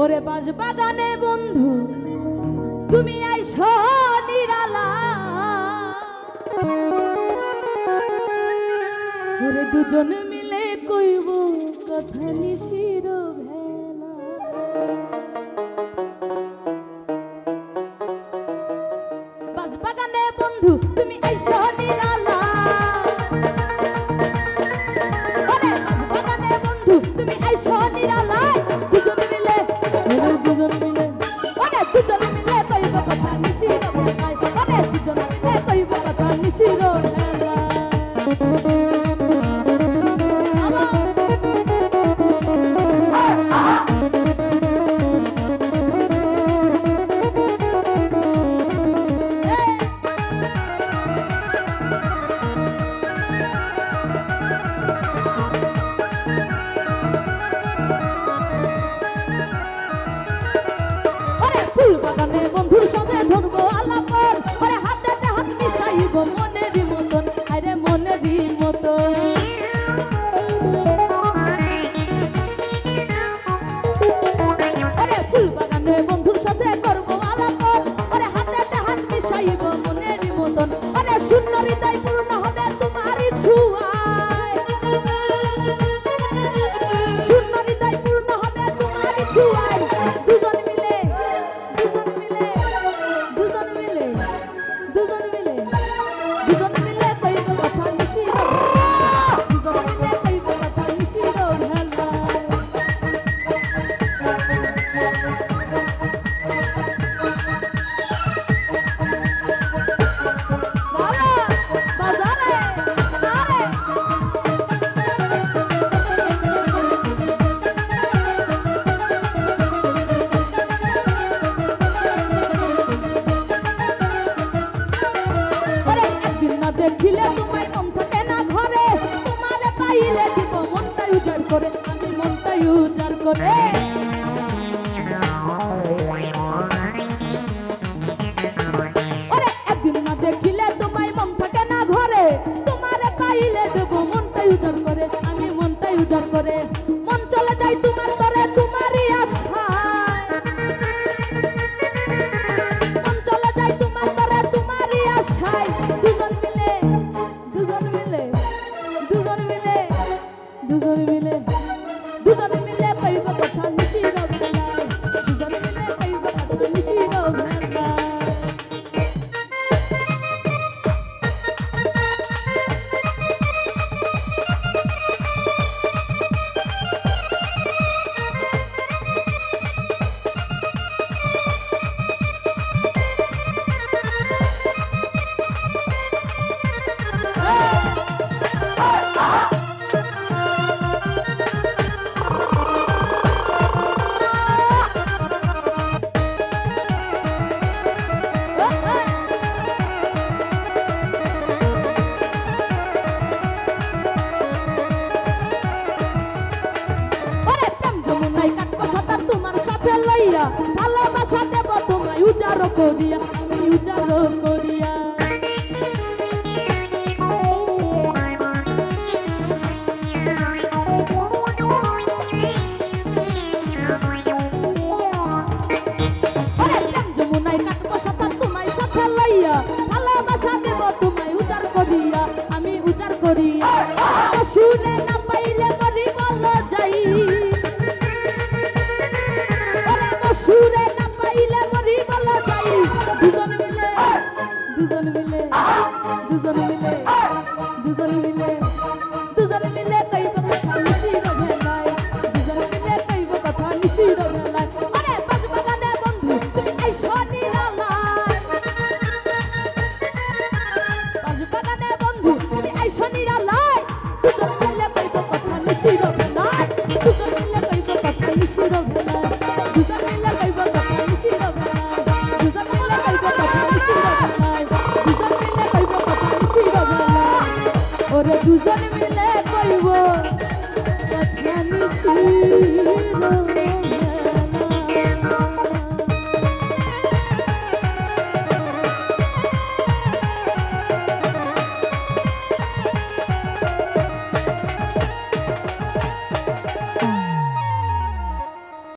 ওরে বাঁশবাগানে বন্ধু তুমি আইসো নিরালা, ওরে দুজন মিলে কইব কথা নিশির ভেলা। বাঁশবাগানে বন্ধু তুমি আইসো নিরালা, ওরে বাঁশবাগানে বন্ধু তুমি আইসো নিরালা, দুজন মিলে ওরে দুজন মিলে কইব কথা নিশির ভেলা, ওরে দুজন মিলে কইব কথা নিশির ভেলা। ফুলবাগানে বন্ধুর সঙ্গে ধরবো আলাপ, ওরে হাতে হাত মিশাইব মনেরই মতন, আরে মনেরই মতন। ওরে ফুলবাগানে বন্ধুর সাথে করবো আলাপ, ওরে হাতে হাত মিশাইব মনেরই মতন, ওরে শূন্য হৃদয় পূর্ণ হবে তোমারই ছোঁয়ায়, শূন্য হৃদয় পূর্ণ হবে তোমারই ছোঁয়ায়। দুজন মিলে কইব কথা নিশির ভেলা, দুজন মিলে কইব কথা নিশির ভেলা। দেখিলে তোমায় মন থাকে না ঘরে, তোমারে পাইলে দিব মনটাই উজাড় করে, আমি মনটাই উজাড় করে। ওরে একদিন না দেখিলে তোমায় মন থাকে না ঘরে, তোমারে পাইলে দেব মনটাই উজাড় করে, আমি মনটাই উজাড় করে। মন চলে যায় তোমার তরে তোমারই আশায়, মন চলে যায় তোমার তরে তোমারই আশায়। দুজন মিলে দুজন মিলে কইব কথা নিশির ভেলা, দুজন মিলে কইব কথা নিশির ভেলা। তোমার সাথে লইয়া ভালোবাসা দেব তোমায় উজাড় করিয়া, আমি উজাড় করিয়া। যমুনায় কাটবো সাঁতার তোমায় সাথে লইয়া, ভালোবাসা দেব তোমায় উজাড় করিয়া, আমি উজাড় করিয়া। শুনে না পাইলে করি বলো যাই, সুরে না পাইলে মরি বলা যাই। দুজন মিলে কইব কথা নিশির ভেলায়, দুজন মিলে কইব কথা নিশির ভেলায়। আরে বাঁশবাগানে বন্ধু তুমি আইসো নিরালায়, বাঁশবাগানে বন্ধু তুমি আইসো নিরালায়, দুজন মিলে কইব কথা নিশির ভেলায়, দুজন মিলে কইব কথা নিশির ভেলায়, দুজন মিলে